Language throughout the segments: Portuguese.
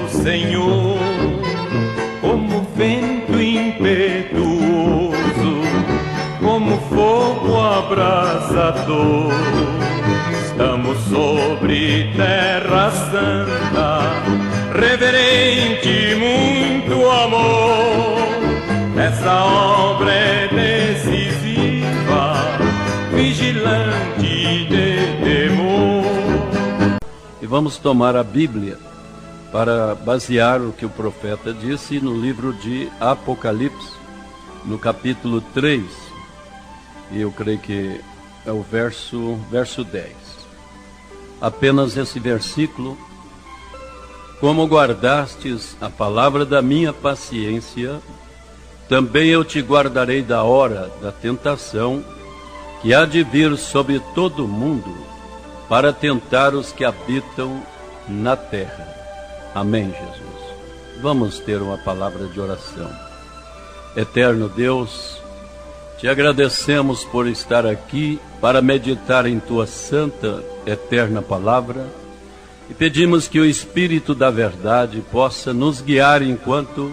Senhor, como vento impetuoso, como fogo abrasador. Estamos sobre terra santa, reverente muito amor. Essa obra é decisiva, vigilante de temor. E vamos tomar a Bíblia para basear o que o profeta disse no livro de Apocalipse, no capítulo 3, e eu creio que é o verso 10. Apenas esse versículo: como guardastes a palavra da minha paciência, também eu te guardarei da hora da tentação, que há de vir sobre todo o mundo, para tentar os que habitam na terra. Amém, Jesus. Vamos ter uma palavra de oração. Eterno Deus, te agradecemos por estar aqui para meditar em tua santa, eterna palavra, e pedimos que o Espírito da verdade possa nos guiar enquanto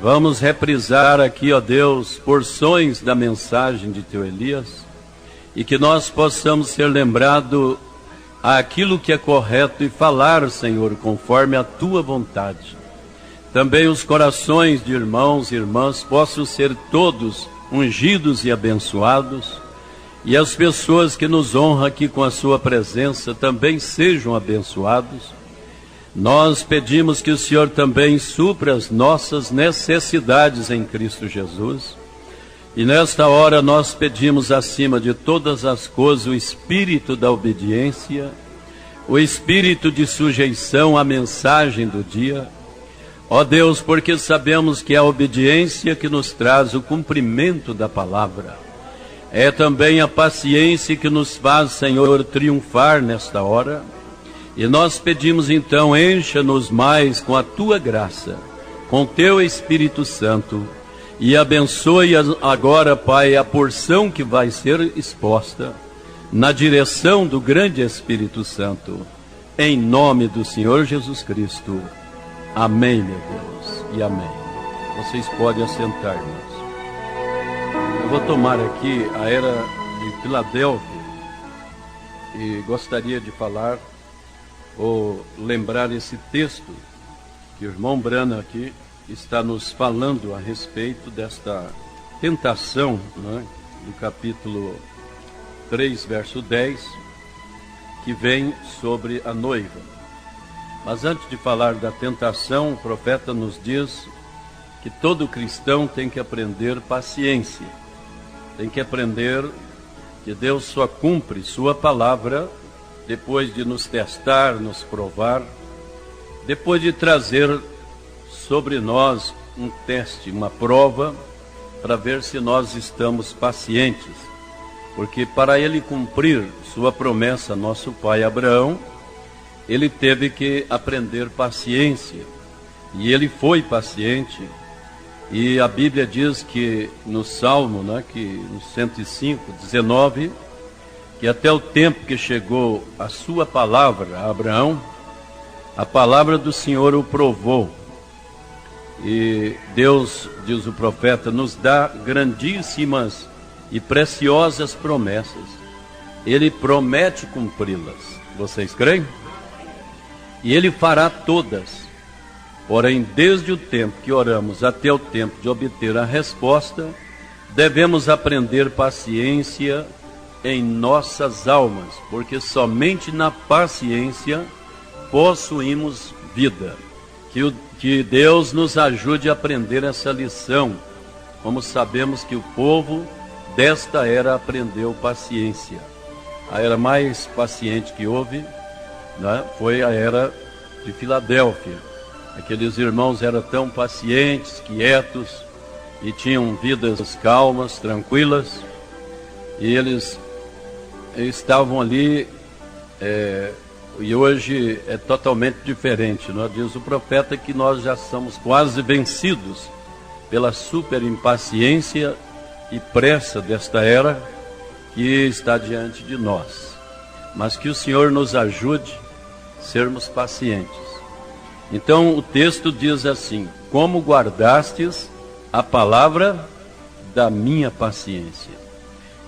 vamos reprisar aqui, ó Deus, porções da mensagem de teu Elias, e que nós possamos ser lembrados àquilo que é correto e falar, Senhor, conforme a tua vontade. Também os corações de irmãos e irmãs possam ser todos ungidos e abençoados, e as pessoas que nos honram aqui com a sua presença também sejam abençoados. Nós pedimos que o Senhor também supra as nossas necessidades em Cristo Jesus. E nesta hora nós pedimos, acima de todas as coisas, o espírito da obediência, o espírito de sujeição à mensagem do dia. Ó Deus, porque sabemos que é a obediência que nos traz o cumprimento da palavra. É também a paciência que nos faz, Senhor, triunfar nesta hora. E nós pedimos então, encha-nos mais com a tua graça, com teu Espírito Santo, e abençoe agora, Pai, a porção que vai ser exposta na direção do grande Espírito Santo, em nome do Senhor Jesus Cristo. Amém, meu Deus, e amém. Vocês podem assentar, irmãos. Eu vou tomar aqui a era de Filadélfia e gostaria de falar ou lembrar esse texto que o irmão Brana aqui está nos falando a respeito desta tentação, né, do capítulo 3, verso 10, que vem sobre a noiva. Mas antes de falar da tentação, o profeta nos diz que todo cristão tem que aprender paciência, tem que aprender que Deus só cumpre sua palavra depois de nos testar, nos provar, depois de trazer sobre nós um teste, uma prova, para ver se nós estamos pacientes. Porque para ele cumprir sua promessa, nosso pai Abraão, ele teve que aprender paciência. E ele foi paciente. E a Bíblia diz que no Salmo, né, que no 105, 19, que até o tempo que chegou a sua palavra a Abraão, a palavra do Senhor o provou. E Deus, diz o profeta, nos dá grandíssimas e preciosas promessas. Ele promete cumpri-las. Vocês creem? E ele fará todas. Porém, desde o tempo que oramos até o tempo de obter a resposta, devemos aprender paciência em nossas almas, porque somente na paciência possuímos vida. Que Deus nos ajude a aprender essa lição, como sabemos que o povo desta era aprendeu paciência. A era mais paciente que houve, né, foi a era de Filadélfia. Aqueles irmãos eram tão pacientes, quietos, e tinham vidas calmas, tranquilas, e eles estavam ali, e hoje é totalmente diferente. Diz o profeta que nós já somos quase vencidos pela super impaciência e pressa desta era que está diante de nós. Mas que o Senhor nos ajude a sermos pacientes. Então o texto diz assim: como guardastes a palavra da minha paciência.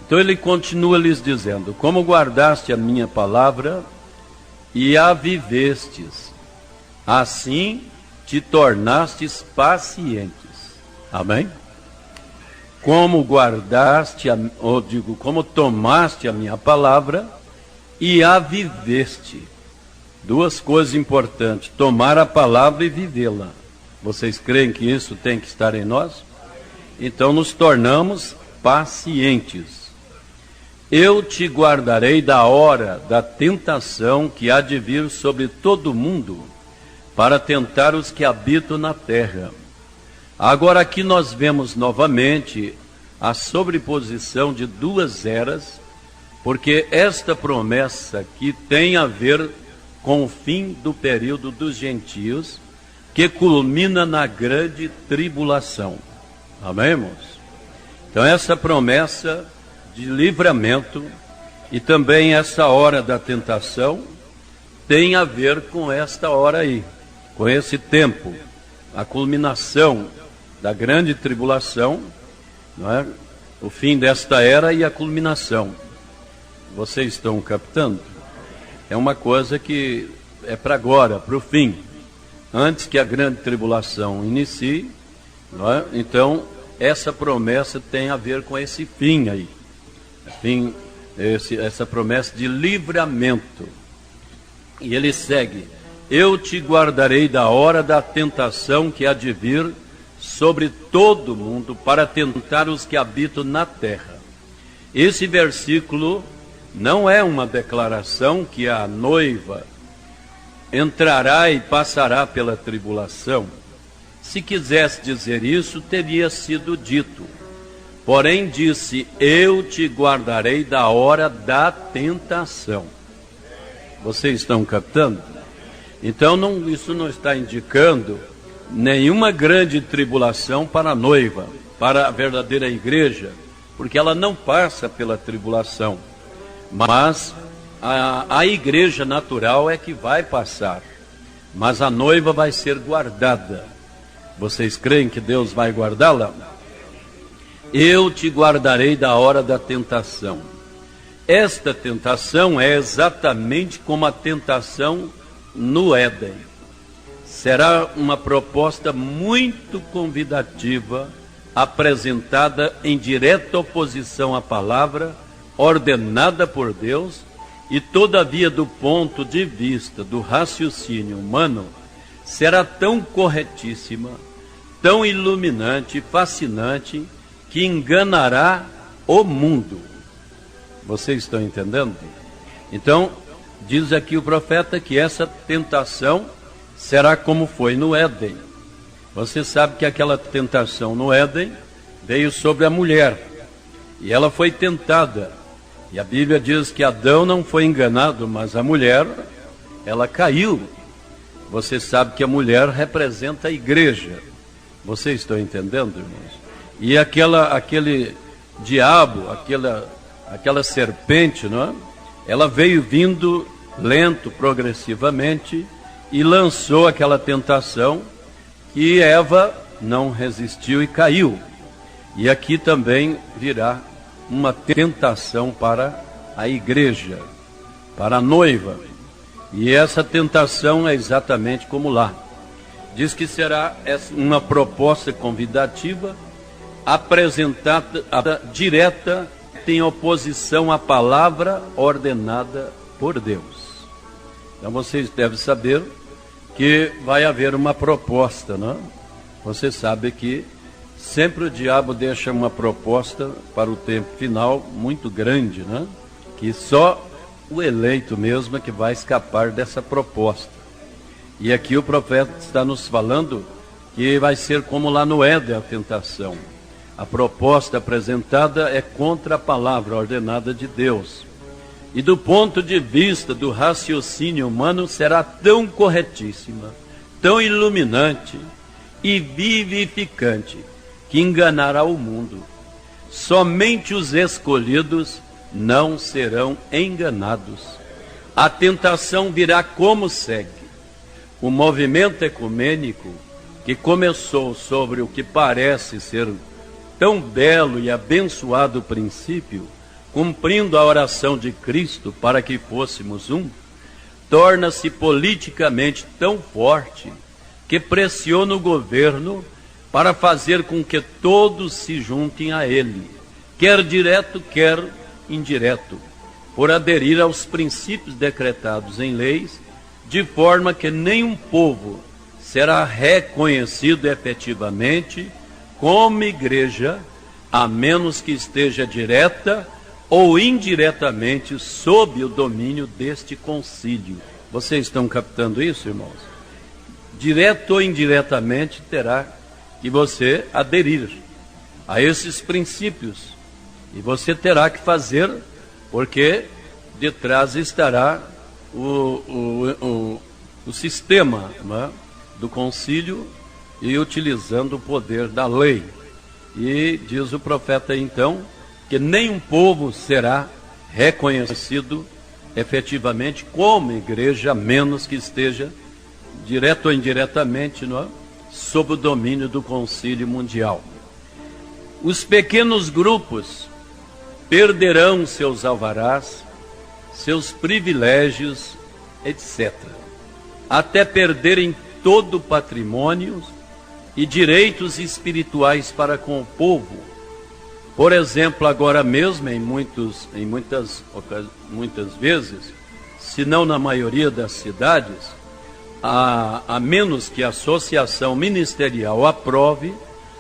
Então ele continua lhes dizendo: como guardaste a minha palavra e a vivestes, assim te tornastes pacientes. Amém? Como guardaste, como tomaste a minha palavra e a viveste. Duas coisas importantes: tomar a palavra e vivê-la. Vocês creem que isso tem que estar em nós? Então nos tornamos pacientes. Eu te guardarei da hora da tentação que há de vir sobre todo o mundo, para tentar os que habitam na terra. Agora aqui nós vemos novamente a sobreposição de duas eras, porque esta promessa aqui tem a ver com o fim do período dos gentios, que culmina na grande tribulação. Amém, irmãos? Então essa promessa de livramento e também essa hora da tentação tem a ver com esta hora aí, com esse tempo, a culminação da grande tribulação, não é? O fim desta era e a culminação. Vocês estão captando? É uma coisa que é para agora, para o fim, antes que a grande tribulação inicie, não é? Então essa promessa tem a ver com esse fim aí, essa promessa de livramento. E ele segue: eu te guardarei da hora da tentação que há de vir sobre todo o mundo, para tentar os que habitam na terra. Esse versículo não é uma declaração que a noiva entrará e passará pela tribulação. Se quisesse dizer isso, teria sido dito. Porém disse: eu te guardarei da hora da tentação. Vocês estão captando? Então isso não está indicando nenhuma grande tribulação para a noiva, para a verdadeira igreja, porque ela não passa pela tribulação, mas a igreja natural é que vai passar, mas a noiva vai ser guardada. Vocês creem que Deus vai guardá-la? Eu te guardarei da hora da tentação. Esta tentação é exatamente como a tentação no Éden. Será uma proposta muito convidativa, apresentada em direta oposição à palavra, ordenada por Deus, e todavia do ponto de vista do raciocínio humano, será tão corretíssima, tão iluminante e fascinante, que enganará o mundo. Vocês estão entendendo? Então, diz aqui o profeta que essa tentação será como foi no Éden. Você sabe que aquela tentação no Éden veio sobre a mulher, e ela foi tentada. E a Bíblia diz que Adão não foi enganado, mas a mulher, ela caiu. Você sabe que a mulher representa a igreja. Vocês estão entendendo, irmãos? E aquele diabo, aquela serpente, não é? Ela veio vindo lento, progressivamente, e lançou aquela tentação, que Eva não resistiu e caiu. E aqui também virá uma tentação para a igreja, para a noiva. E essa tentação é exatamente como lá. Diz que será uma proposta convidativa, apresentada direta, em oposição à palavra ordenada por Deus. Então vocês devem saber que vai haver uma proposta, não? Você sabe que sempre o diabo deixa uma proposta para o tempo final muito grande, né? Que só o eleito mesmo é que vai escapar dessa proposta. E aqui o profeta está nos falando que vai ser como lá no Éden a tentação. A proposta apresentada é contra a palavra ordenada de Deus. E do ponto de vista do raciocínio humano será tão corretíssima, tão iluminante e vivificante, que enganará o mundo. Somente os escolhidos não serão enganados. A tentação virá como segue: o movimento ecumênico, que começou sobre o que parece ser tão belo e abençoado princípio, cumprindo a oração de Cristo para que fôssemos um, torna-se politicamente tão forte que pressiona o governo para fazer com que todos se juntem a ele, quer direto, quer indireto, por aderir aos princípios decretados em leis, de forma que nenhum povo será reconhecido efetivamente como igreja, a menos que esteja direta ou indiretamente sob o domínio deste concílio. Vocês estão captando isso, irmãos? Direto ou indiretamente terá que você aderir a esses princípios. E você terá que fazer, porque de trás estará o sistema, né, do concílio, e utilizando o poder da lei. E diz o profeta então que nenhum povo será reconhecido efetivamente como igreja, a menos que esteja direto ou indiretamente, não é, sob o domínio do concílio mundial. Os pequenos grupos perderão seus alvarás, seus privilégios, etc., até perderem todo o patrimônio e direitos espirituais para com o povo. Por exemplo, agora mesmo, muitas vezes, se não na maioria das cidades, a menos que a associação ministerial aprove,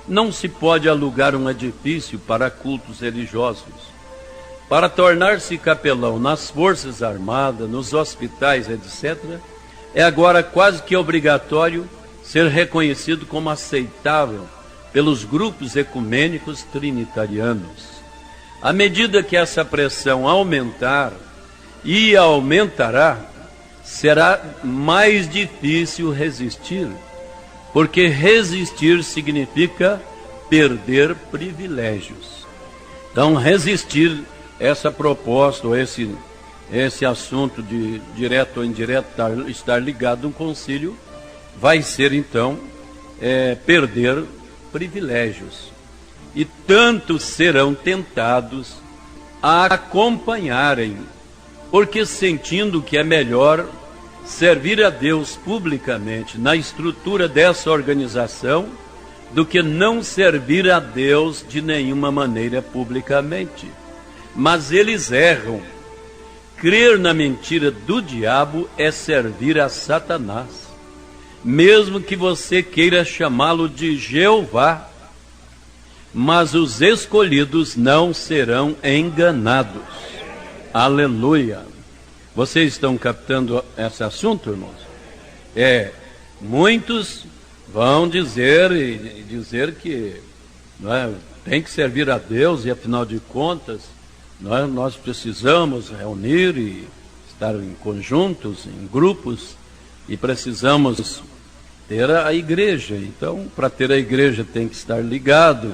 não se pode alugar um edifício para cultos religiosos. Para tornar-se capelão nas Forças Armadas, nos hospitais, etc., é agora quase que obrigatório ser reconhecido como aceitável pelos grupos ecumênicos trinitarianos. À medida que essa pressão aumentar, e aumentará, será mais difícil resistir, porque resistir significa perder privilégios. Então, resistir essa proposta, ou esse assunto de direto ou indireto estar ligado a um concílio, vai ser então perder privilégios. E tantos serão tentados a acompanharem, porque sentindo que é melhor servir a Deus publicamente na estrutura dessa organização do que não servir a Deus de nenhuma maneira publicamente. Mas eles erram. Crer na mentira do diabo é servir a Satanás, mesmo que você queira chamá-lo de Jeová. Mas os escolhidos não serão enganados. Aleluia! Vocês estão captando esse assunto, irmãos? Muitos vão dizer que tem que servir a Deus, e afinal de contas nós precisamos reunir e estar em conjuntos, em grupos, e precisamos ter a igreja. Então, para ter a igreja tem que estar ligado,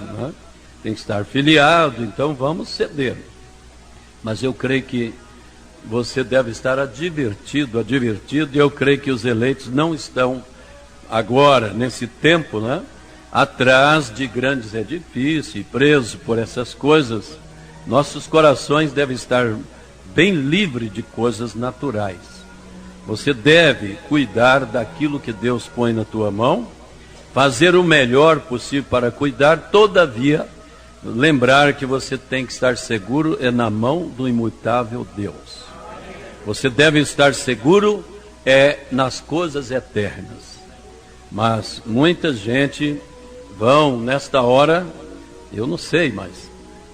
tem que estar filiado, então vamos ceder. Mas eu creio que você deve estar advertido, e eu creio que os eleitos não estão agora, nesse tempo, atrás de grandes edifícios, presos por essas coisas. Nossos corações devem estar bem livres de coisas naturais. Você deve cuidar daquilo que Deus põe na tua mão, fazer o melhor possível para cuidar, todavia, lembrar que você tem que estar seguro na mão do imutável Deus. Você deve estar seguro nas coisas eternas. Mas muita gente vão, nesta hora, eu não sei, mas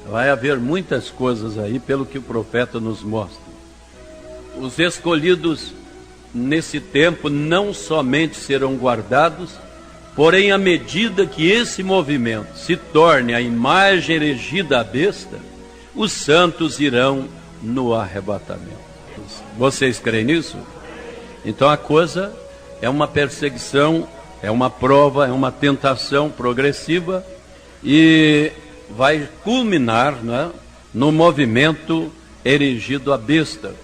vai haver muitas coisas aí, pelo que o profeta nos mostra. Os escolhidos nesse tempo não somente serão guardados, porém, à medida que esse movimento se torne a imagem erigida à besta, os santos irão no arrebatamento. Vocês creem nisso? Então a coisa é uma perseguição, é uma prova, é uma tentação progressiva, e vai culminar no movimento erigido à besta,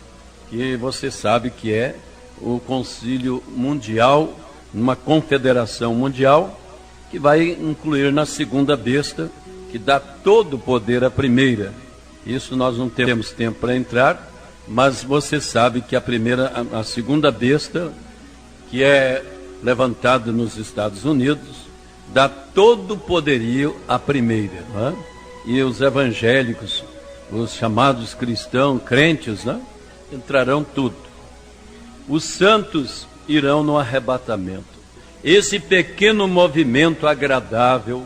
que você sabe que é o concílio mundial, uma confederação mundial, que vai incluir na segunda besta, que dá todo o poder à primeira. Isso nós não temos tempo para entrar, mas você sabe que a segunda besta, que é levantada nos Estados Unidos, dá todo o poderio à primeira, não é? E os evangélicos, os chamados cristãos, crentes, né, entrarão tudo. Os santos irão no arrebatamento. Esse pequeno movimento agradável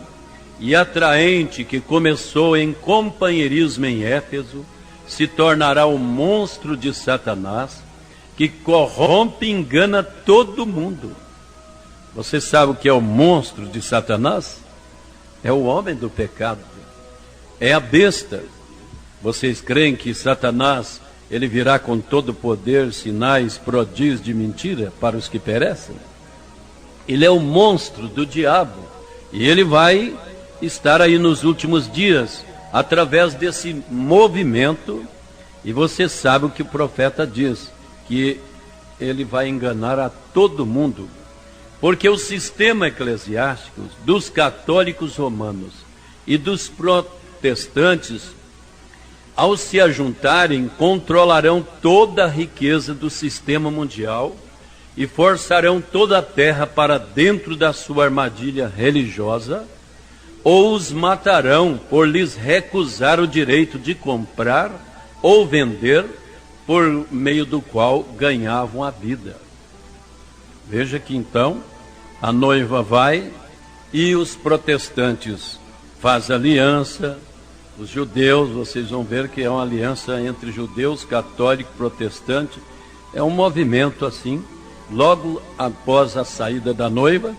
e atraente que começou em companheirismo em Éfeso, se tornará o monstro de Satanás, que corrompe e engana todo mundo. Você sabe o que é o monstro de Satanás? É o homem do pecado. É a besta. Vocês creem que Satanás, ele virá com todo o poder, sinais, prodígios de mentira para os que perecem? Ele é o monstro do diabo. E ele vai estar aí nos últimos dias, através desse movimento. E você sabe o que o profeta diz, que ele vai enganar a todo mundo. Porque o sistema eclesiástico dos católicos romanos e dos protestantes, ao se ajuntarem, controlarão toda a riqueza do sistema mundial e forçarão toda a terra para dentro da sua armadilha religiosa, ou os matarão por lhes recusar o direito de comprar ou vender, por meio do qual ganhavam a vida. Veja que então a noiva vai e os protestantes fazem aliança. Os judeus, vocês vão ver que é uma aliança entre judeus, católico, protestante. É um movimento assim, logo após a saída da noiva,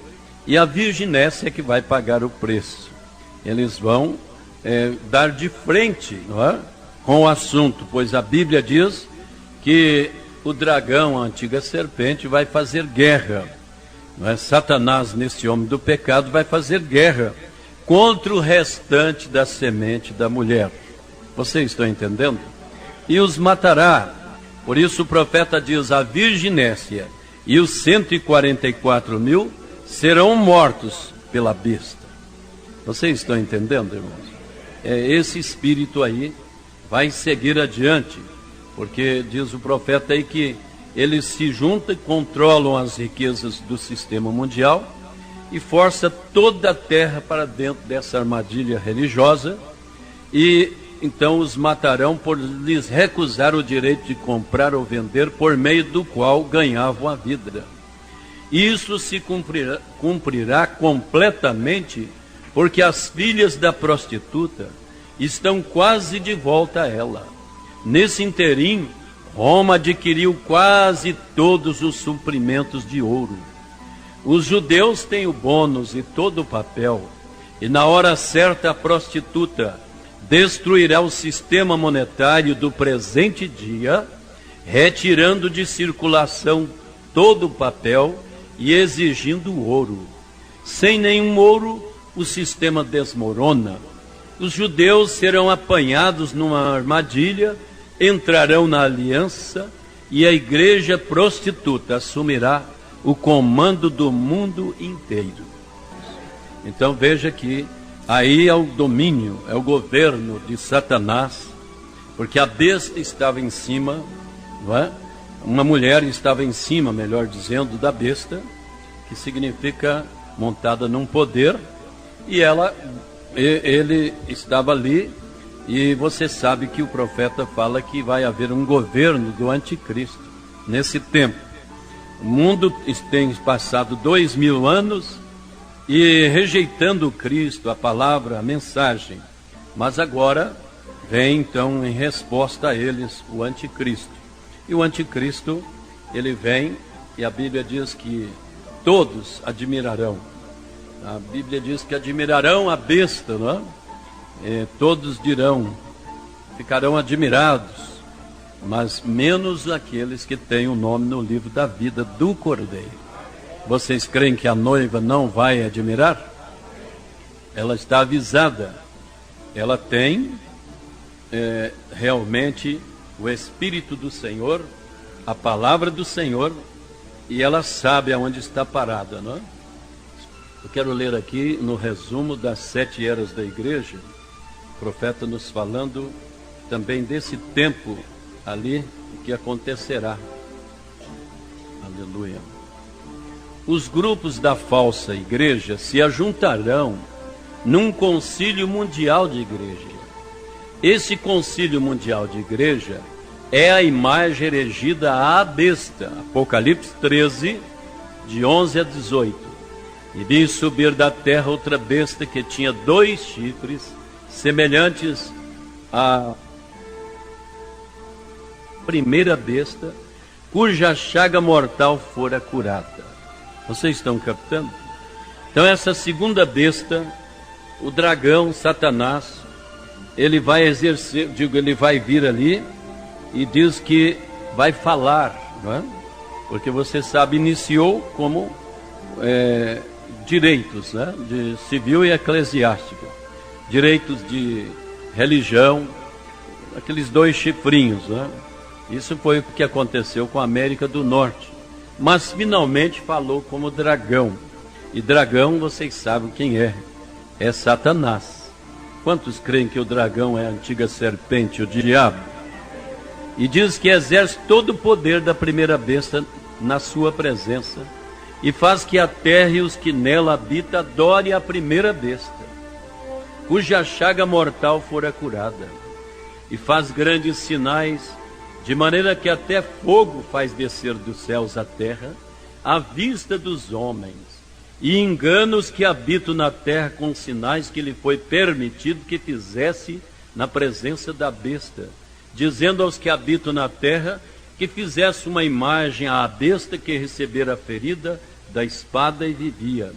e a virginécia é que vai pagar o preço. Eles vão dar de frente, não é, com o assunto, pois a Bíblia diz que o dragão, a antiga serpente, vai fazer guerra. Não é? Satanás, nesse homem do pecado, vai fazer guerra contra o restante da semente da mulher. Vocês estão entendendo? E os matará. Por isso o profeta diz: a virginécia e os 144 mil serão mortos pela besta. Vocês estão entendendo, irmãos? Esse espírito aí vai seguir adiante, porque diz o profeta aí que eles se juntam e controlam as riquezas do sistema mundial e força toda a terra para dentro dessa armadilha religiosa, e então os matarão por lhes recusar o direito de comprar ou vender, por meio do qual ganhavam a vida. Isso se cumprirá completamente, porque as filhas da prostituta estão quase de volta a ela. Nesse interim, Roma adquiriu quase todos os suprimentos de ouro. Os judeus têm o bônus e todo o papel, e na hora certa a prostituta destruirá o sistema monetário do presente dia, retirando de circulação todo o papel e exigindo ouro. Sem nenhum ouro, o sistema desmorona. Os judeus serão apanhados numa armadilha, entrarão na aliança, e a igreja prostituta assumirá o comando do mundo inteiro. Então veja que aí é o domínio, é o governo de Satanás, porque a besta estava em cima, não é? Uma mulher estava em cima, melhor dizendo, da besta, que significa montada num poder, e ele estava ali. E você sabe que o profeta fala que vai haver um governo do anticristo nesse tempo. O mundo tem passado 2000 anos e rejeitando Cristo, a palavra, a mensagem. Mas agora vem então em resposta a eles o anticristo. E o anticristo, ele vem, e a Bíblia diz que todos admirarão. A Bíblia diz que admirarão a besta, não é? Todos dirão, ficarão admirados, mas menos aqueles que têm o nome no livro da vida do Cordeiro. Vocês creem que a noiva não vai admirar? Ela está avisada. Ela tem realmente o Espírito do Senhor, a palavra do Senhor, e ela sabe aonde está parada, não é? Eu quero ler aqui no resumo das 7 eras da igreja, o profeta nos falando também desse tempo ali que acontecerá. Aleluia. Os grupos da falsa igreja se ajuntarão num concílio mundial de igreja. Esse concílio mundial de igreja é a imagem erigida à besta. Apocalipse 13, de 11 a 18. E vi subir da terra outra besta que tinha 2 chifres, semelhantes à primeira besta, cuja chaga mortal fora curada. Vocês estão captando? Então essa segunda besta, o dragão, Satanás, ele vai exercer, ele vai vir ali e diz que vai falar, não é? Porque você sabe, iniciou como direitos, né? De civil e eclesiástico, direitos de religião, aqueles 2 chifrinhos, né? Isso foi o que aconteceu com a América do Norte. Mas finalmente falou como dragão. E dragão, vocês sabem quem é. É Satanás. Quantos creem que o dragão é a antiga serpente, o diabo? E diz que exerce todo o poder da primeira besta na sua presença. E faz que a terra e os que nela habitam adorem a primeira besta, cuja chaga mortal fora curada. E faz grandes sinais, de maneira que até fogo faz descer dos céus à terra, à vista dos homens, e engana os que habitam na terra com sinais que lhe foi permitido que fizesse na presença da besta, dizendo aos que habitam na terra que fizesse uma imagem à besta que recebera a ferida da espada e vivia.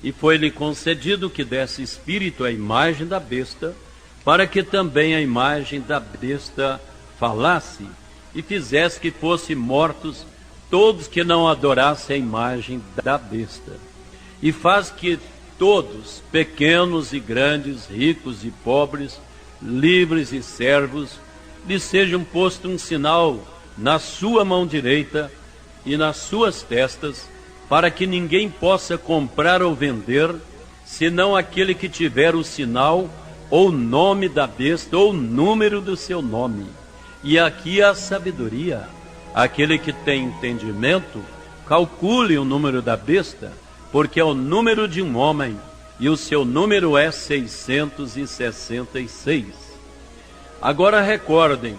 E foi-lhe concedido que desse espírito à imagem da besta, para que também a imagem da besta falasse, e fizesse que fossem mortos todos que não adorassem a imagem da besta. E faz que todos, pequenos e grandes, ricos e pobres, livres e servos, lhe sejam posto um sinal na sua mão direita e nas suas testas, para que ninguém possa comprar ou vender, senão aquele que tiver o sinal, ou nome da besta, ou número do seu nome. E aqui a sabedoria. Aquele que tem entendimento, calcule o número da besta, porque é o número de um homem, e o seu número é 666. Agora recordem,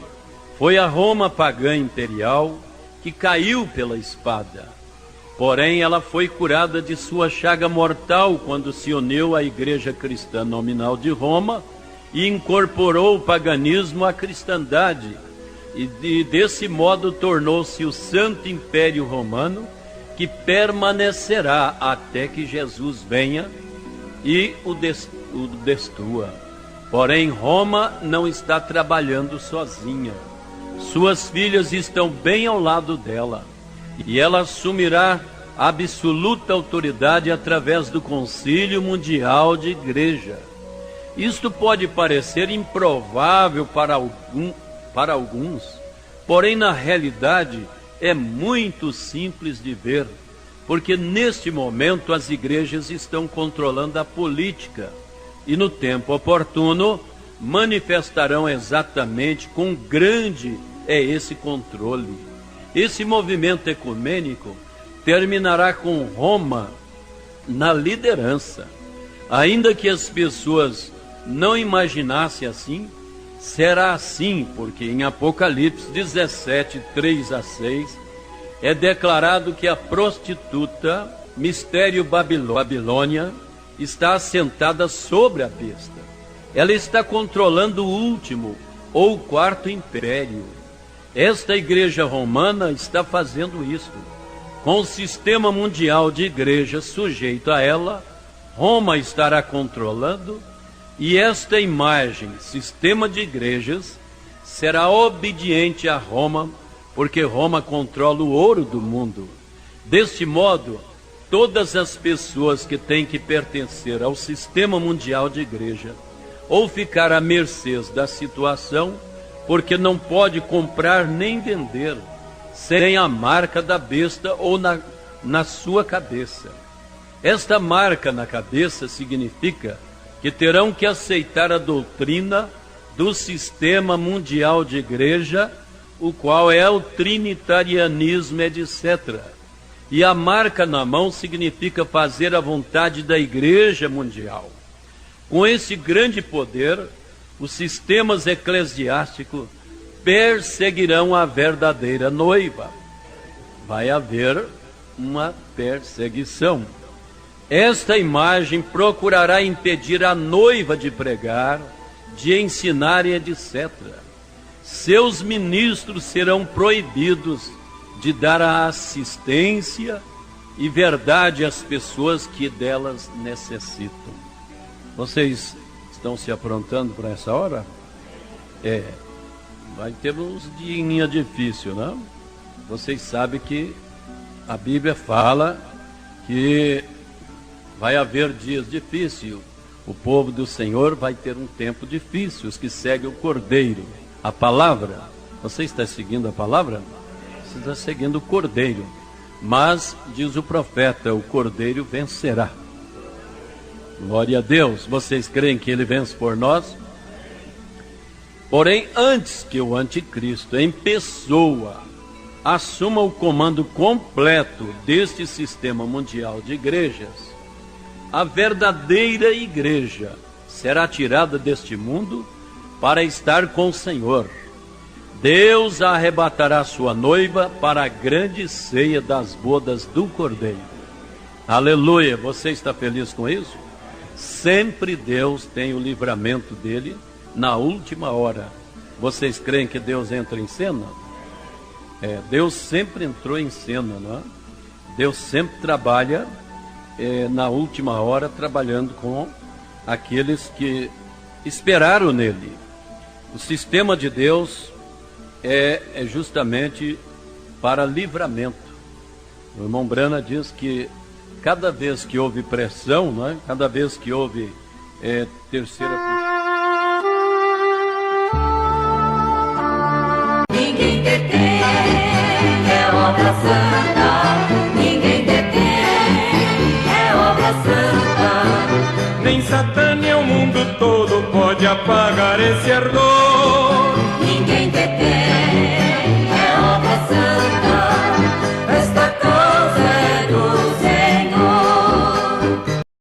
foi a Roma pagã imperial que caiu pela espada. Porém, ela foi curada de sua chaga mortal quando se uniu à Igreja Cristã Nominal de Roma e incorporou o paganismo à cristandade. E desse modo tornou-se o Santo Império Romano, que permanecerá até que Jesus venha e o destrua. Porém, Roma não está trabalhando sozinha. Suas filhas estão bem ao lado dela, e ela assumirá absoluta autoridade através do Concílio Mundial de Igreja. Isto pode parecer improvável para alguns, porém na realidade é muito simples de ver, porque neste momento as igrejas estão controlando a política e no tempo oportuno manifestarão exatamente quão grande é esse controle. Esse movimento ecumênico terminará com Roma na liderança. Ainda que as pessoas não imaginassem assim, será assim, porque em Apocalipse 17, 3 a 6, é declarado que a prostituta, mistério Babilônia, está assentada sobre a besta. Ela está controlando o último ou o 4º império. Esta igreja romana está fazendo isso. Com o sistema mundial de igrejas sujeito a ela, Roma estará controlando, e esta imagem, sistema de igrejas, será obediente a Roma, porque Roma controla o ouro do mundo. Deste modo, todas as pessoas que têm que pertencer ao sistema mundial de igreja, ou ficar à mercê da situação, porque não pode comprar nem vender, sem a marca da besta ou na sua cabeça. Esta marca na cabeça significa que terão que aceitar a doutrina do sistema mundial de igreja, o qual é o trinitarianismo, etc. E a marca na mão significa fazer a vontade da igreja mundial. Com esse grande poder, os sistemas eclesiásticos perseguirão a verdadeira noiva. Vai haver uma perseguição. Esta imagem procurará impedir a noiva de pregar, de ensinar e etc. Seus ministros serão proibidos de dar a assistência e verdade às pessoas que delas necessitam. Vocês estão se aprontando para essa hora? Vai ter uns dias difíceis, não? Vocês sabem que a Bíblia fala que vai haver dias difíceis. O povo do Senhor vai ter um tempo difícil, os que seguem o Cordeiro. A palavra, você está seguindo a palavra? Você está seguindo o Cordeiro. Mas, diz o profeta, o Cordeiro vencerá. Glória a Deus. Vocês creem que ele vence por nós? Porém, antes que o anticristo em pessoa assuma o comando completo deste sistema mundial de igrejas, a verdadeira igreja será tirada deste mundo para estar com o Senhor. Deus arrebatará sua noiva para a grande ceia das bodas do Cordeiro. Aleluia! Você está feliz com isso? Sempre Deus tem o livramento dele na última hora. Vocês creem que Deus entra em cena? Deus sempre entrou em cena, não é? Deus sempre trabalha na última hora, trabalhando com aqueles que esperaram nele. O sistema de Deus é justamente para livramento. O irmão Brana diz que cada vez que houve pressão, não é? Cada vez que houve terceira puxada, ninguém detém, é obra santa. Ninguém detém, é obra santa. Nem Satã nem o mundo todo pode apagar esse ardor. Ninguém detém.